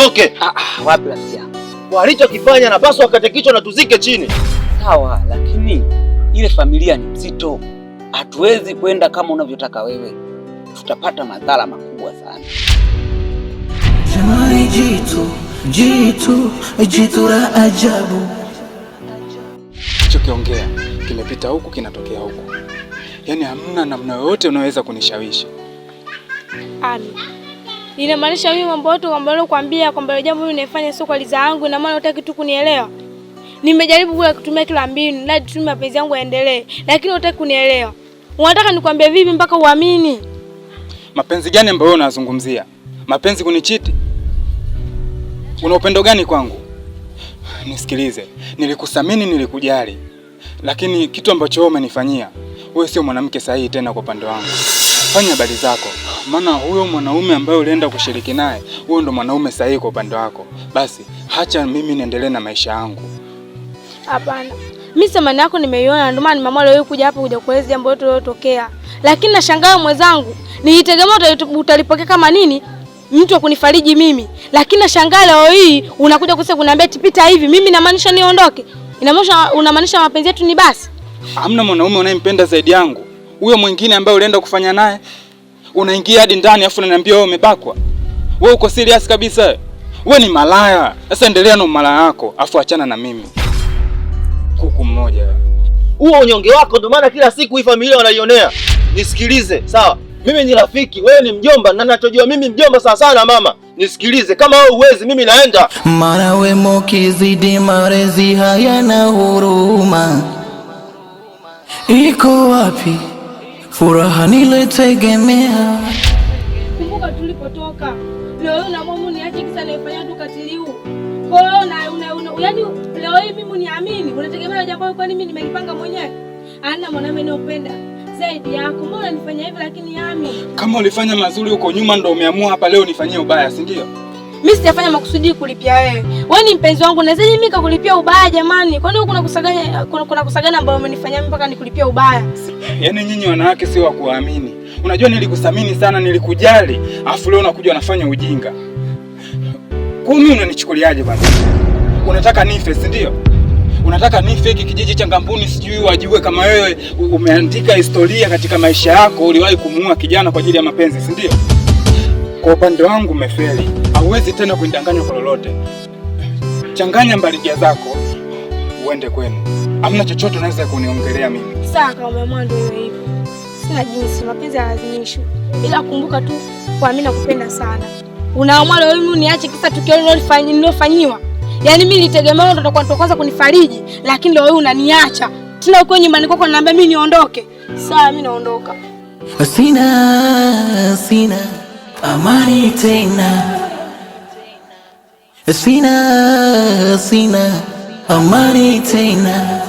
niondoke. Wapi rafiki yangu? Kwa alichokifanya napaswa akate kichwa na tuzike chini. Sawa, lakini ile familia ni mzito. Hatuwezi kwenda kama unavyotaka wewe. Tutapata madhara makubwa sana. Jamani, jitu la ajabu. Chokiongea kimepita huku kinatokea huku. Yaani hamna namna yoyote unaweza kunishawishi. Inamaanisha mimi mambo yote kwamba nakwambia kwamba jambo mimi naifanya sio kwa liza yangu, na maana unataka tu kunielewa. Nimejaribu kule kutumia kila mbinu, na tu mapenzi yangu yaendelee, lakini unataka kunielewa. Unataka nikwambie vipi mpaka uamini? Mapenzi gani ambayo unazungumzia? Mapenzi kunichiti? Una upendo gani kwangu? Nisikilize, nilikuthamini, nilikujali. Lakini kitu ambacho wewe umenifanyia, wewe sio mwanamke sahihi tena kwa upande wangu. Fanya habari zako. Maana huyo mwanaume ambaye ulienda kushiriki naye, huyo ndo mwanaume sahihi kwa upande wako. Basi, acha mimi niendelee na maisha yangu. Hapana. Mimi samani yako nimeiona, ndio maana mama leo kuja hapa kuja kueleza jambo lote lilotokea. Lakini nashangaa mwenzangu, nilitegemea utalipokea kama nini? Mtu wa kunifariji mimi. Lakini nashangaa leo hii unakuja kusema kuniambia tipita hivi. Mimi namaanisha niondoke. Unamaanisha mapenzi yetu ni basi? Hamna mwanaume unayempenda zaidi yangu. Huyo mwingine ambaye ulienda kufanya naye, unaingia hadi ndani afu unaniambia wewe umebakwa. Wewe uko serious kabisa? Wewe ni malaya. Sasa endelea na malaya yako, afu achana na mimi. Kuku mmoja. Huo unyonge wako ndio maana kila siku hii familia wanaionea. Nisikilize, sawa? Mimi ni rafiki, wewe ni mjomba, na ninachojua mimi mjomba sawa sana mama. Nisikilize, kama wewe uwezi mimi naenda. Mara wemo kizidi marezi hayana huruma. Iko wapi furaha niletegemea? Kumbuka tulipotoka. Leo na mama niache kisa naifanya tu katili huu. Kwa hiyo yaani leo hii mimi niamini, unategemea jambo kwa nini mimi nimejipanga mwenyewe? Ana mwanamume ninayopenda zaidi yako. Mbona nifanya hivi lakini yami? Kama ulifanya mazuri huko nyuma ndio umeamua hapa leo nifanyie ubaya, si ndio? Mimi sijafanya makusudi kulipia wewe. Wewe ni mpenzi wangu, na mimi nikakulipia ubaya jamani. Kwani kuna kusagana ambayo umenifanyia mimi mpaka nikulipia ubaya? Yaani nyinyi wanawake sio wa kuamini. Unajua nilikuthamini sana, nilikujali, afu leo unakuja unafanya ujinga. Kwa nini unanichukuliaje bwana? Unataka nife, si ndio? Unataka nife hiki kijiji cha Ngambuni sijui wajue kama wewe umeandika historia katika maisha yako uliwahi kumuua kijana kwa ajili ya mapenzi, si ndio? Kwa upande wangu umefeli. Hauwezi tena kunidanganya kwa lolote. Changanya mbaligia zako uende kwenu. Hamna chochote unaweza kuniongelea mimi. Sawa, kama umeamua ndio hivyo. Sina jinsi, mapenzi hayalazimishwi. Ila kumbuka tu kwa mimi nakupenda sana. Unaamua leo mimi niache kisa tukio nilofanyiwa. Yaani mimi nilitegemea ndo kwanza kunifariji, lakini leo wewe unaniacha. Tuna uko nyumbani kwako ananiambia mimi niondoke. Sawa, mimi naondoka. Sina amani tena. Sina amani tena.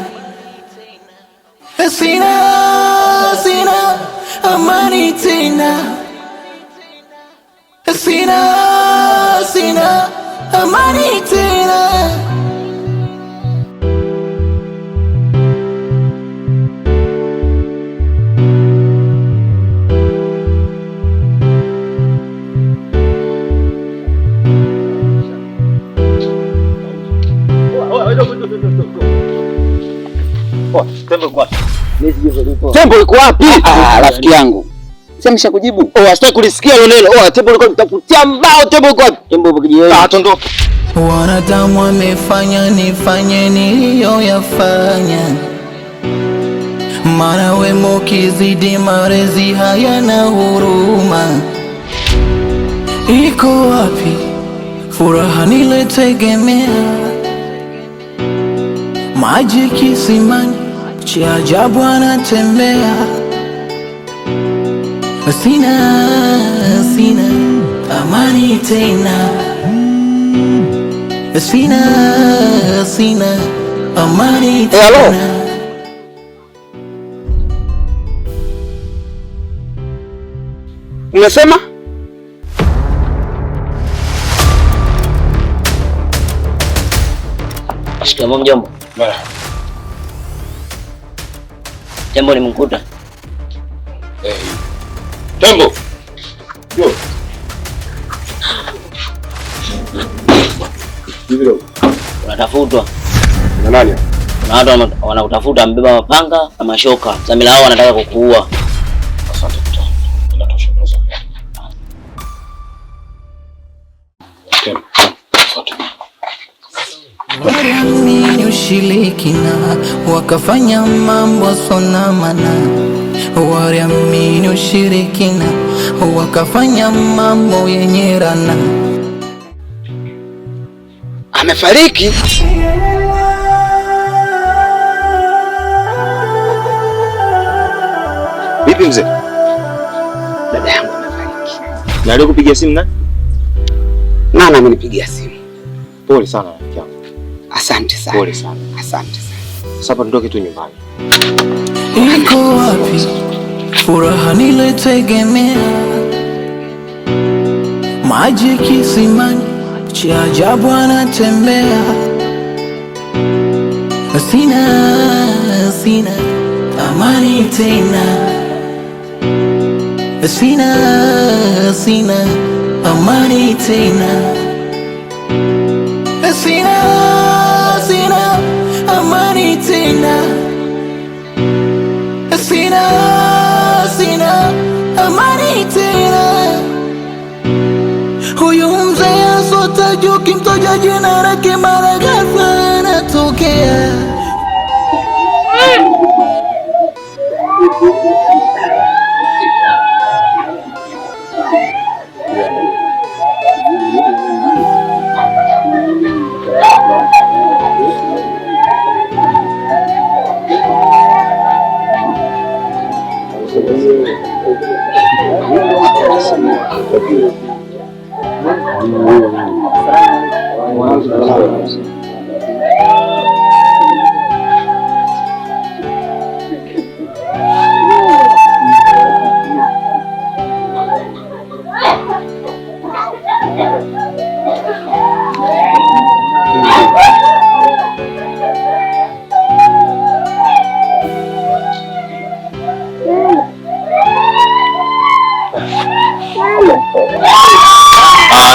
Sina amani tena. Sina amani tena. Tembo liko wapi? Rafiki yangu. Sema kujibu. Sitaki kulisikia hilo neno. Tembo liko nitakutia mbao. Tembo liko wapi? Tembo upo kijiweni. Tondoka. Wanadamu wamefanya nifanye niliyoyafanya. Mara wemo kizidi marezi hayana huruma. Iko wapi furaha niletegemea? Maji kisimani, cha ajabu anatembea. Sina amani tena. Sina amani tena. Unasema? Shikamoo mjomba. Tembo nimemkuta. Tembo. Yo. Unatafutwa. Na nani? Kuna watu wanakutafuta, mbeba mapanga na mashoka. Samila hao wanataka kukuua. Asante mtaa. Inatosha kwanza. Waliamini ushirikina, wakafanya mambo sonamana. Waliamini ushirikina, wakafanya mambo yenye rana. Amefariki? Vipi mzee? Dada yangu amefariki. Na leo kupigia simu nani? Nana amenipigia simu. Pole sana rafiki yangu. Asante sana. Pole sana. Asante sana. Sasa tuondoke tu nyumbani. Iko wapi furaha nilotegemea? Maji kisimani, cha ajabu anatembea. Sina amani tena. Sina amani tena. Sina amani tena. Sina amani tena. Huyu mzee asotajua, ukimtaja jina lake mara ghafla anatokea.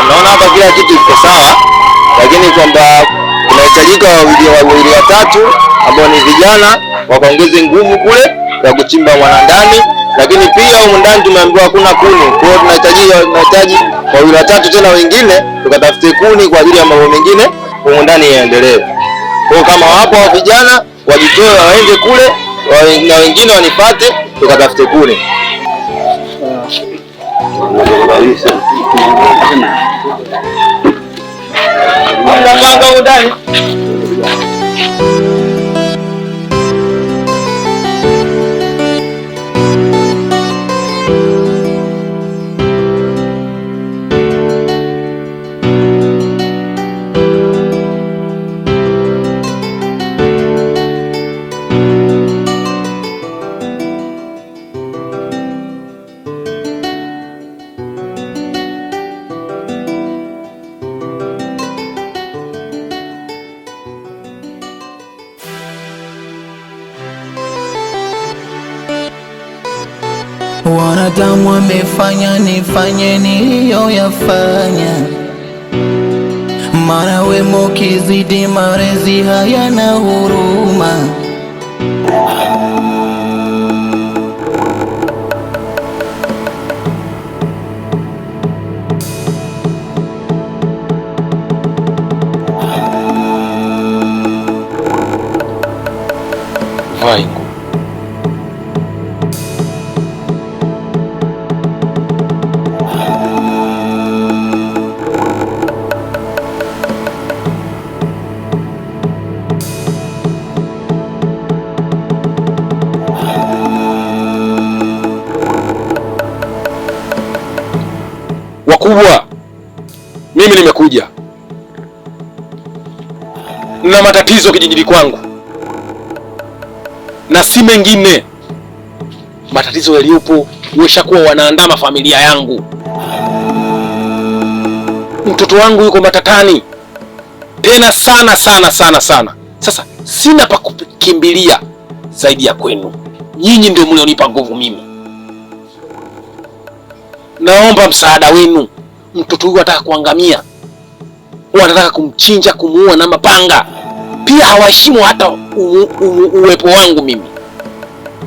Naona hapa kila kitu kiko sawa, lakini kwamba kunahitajika wawili watatu ambao ni vijana wakaongeze nguvu kule ya kuchimba mwanandani, lakini pia huko ndani tumeambiwa hakuna kuni. Kwa hiyo tunahitaji wawili watatu tena wengine tukatafute kuni kwa ajili ya mambo mengine huko ndani yaendelee. Kwa hiyo kama wapo wa vijana wajitoe waende kule na wengine wanipate tukatafute kuni. Mtapanga ndani. Wanadamu wamefanya nifanye niliyoyafanya, maana wema ukizidi malezi hayana huruma. Vai. Wakubwa, mimi nimekuja na matatizo kijijini kwangu, na si mengine. Matatizo yaliyopo yameshakuwa wanaandama familia yangu. Mtoto wangu yuko matatani tena sana sana sana sana. Sasa sina pa kukimbilia zaidi ya kwenu. Nyinyi ndio mlionipa nguvu mimi. Naomba msaada wenu. Mtoto huyu ataka kuangamia. wanataka kumchinja, kumuua na mapanga. Pia hawaheshimu hata uwepo wangu mimi.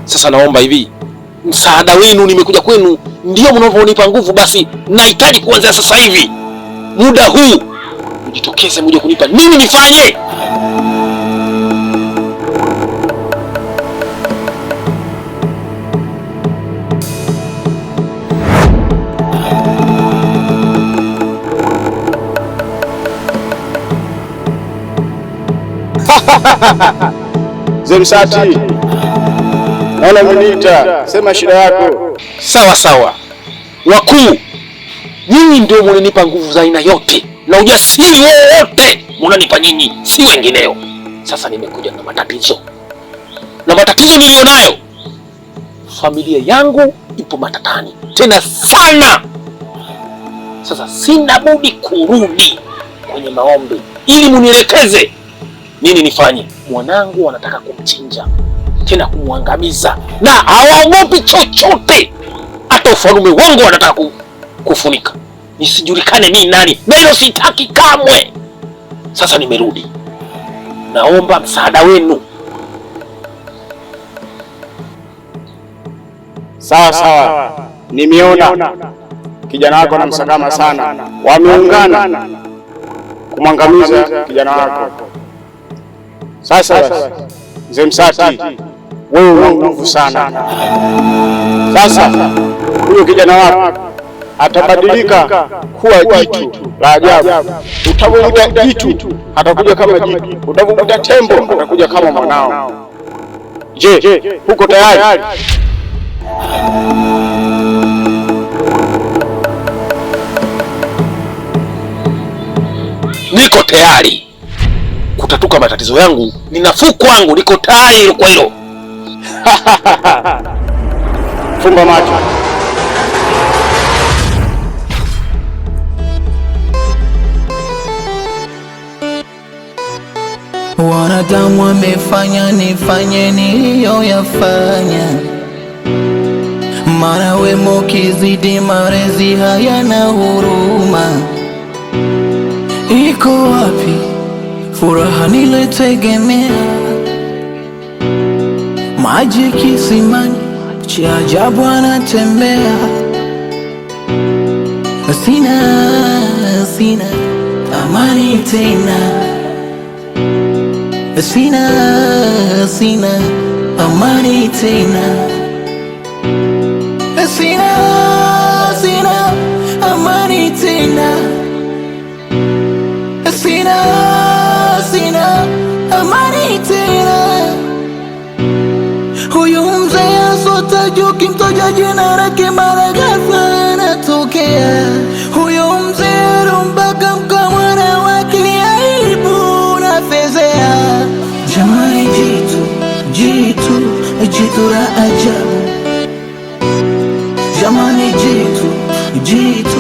Sasa naomba hivi, msaada wenu, nimekuja kwenu, ndio mnavyonipa nguvu, basi nahitaji kuanzia sasa hivi, muda huu, mjitokeze mje kunipa nini nifanye. Zemsati, naona umeniita, sema shida yako. Sawa sawa. Wakuu, nyinyi ndio mnanipa nguvu za aina yote na ujasiri wote mnanipa nyinyi, si wengineo. Sasa nimekuja na matatizo, na matatizo nilionayo, familia yangu ipo matatani tena sana. Sasa sina budi kurudi kwenye maombi ili munielekeze nini nifanye. Mwanangu wanataka kumchinja tena kumwangamiza, na hawaogopi chochote. Hata ufalme wangu wanataka kufunika nisijulikane mimi nani, na hilo sitaki kamwe. Sasa nimerudi, naomba msaada wenu. Sawa sawa, nimeona kijana wako na msakama sana, wameungana kumwangamiza kijana wako. Sasa basi, Zemsati, wewe una nguvu sana. Sasa huyo kijana wako atabadilika kuwa jitu la ajabu. Utavyomuita jitu atakuja kama jitu, utavyomuita tembo atakuja kama mwanao. Je, uko tayari? Niko tayari kutatuka matatizo yangu, ni nafuu kwangu, niko tayari kwa hilo. Fumba macho. Wanadamu wamefanya nifanye niliyoyafanya, mara wema ukizidi malezi hayana huruma. Iko wapi furaha nilotegemea? Maji kisimani, cha ajabu anatembea. Sina amani tena, sina amani tena, sina amani tena, sina amani tena. Huyu mzee asotajwa, ukimtaja jina lake mara ghafla anatokea. Huyu mzee mpaka mkamwana wake ni aibu na fezea. Jamani, jitu la ajabu. Jamani, jitu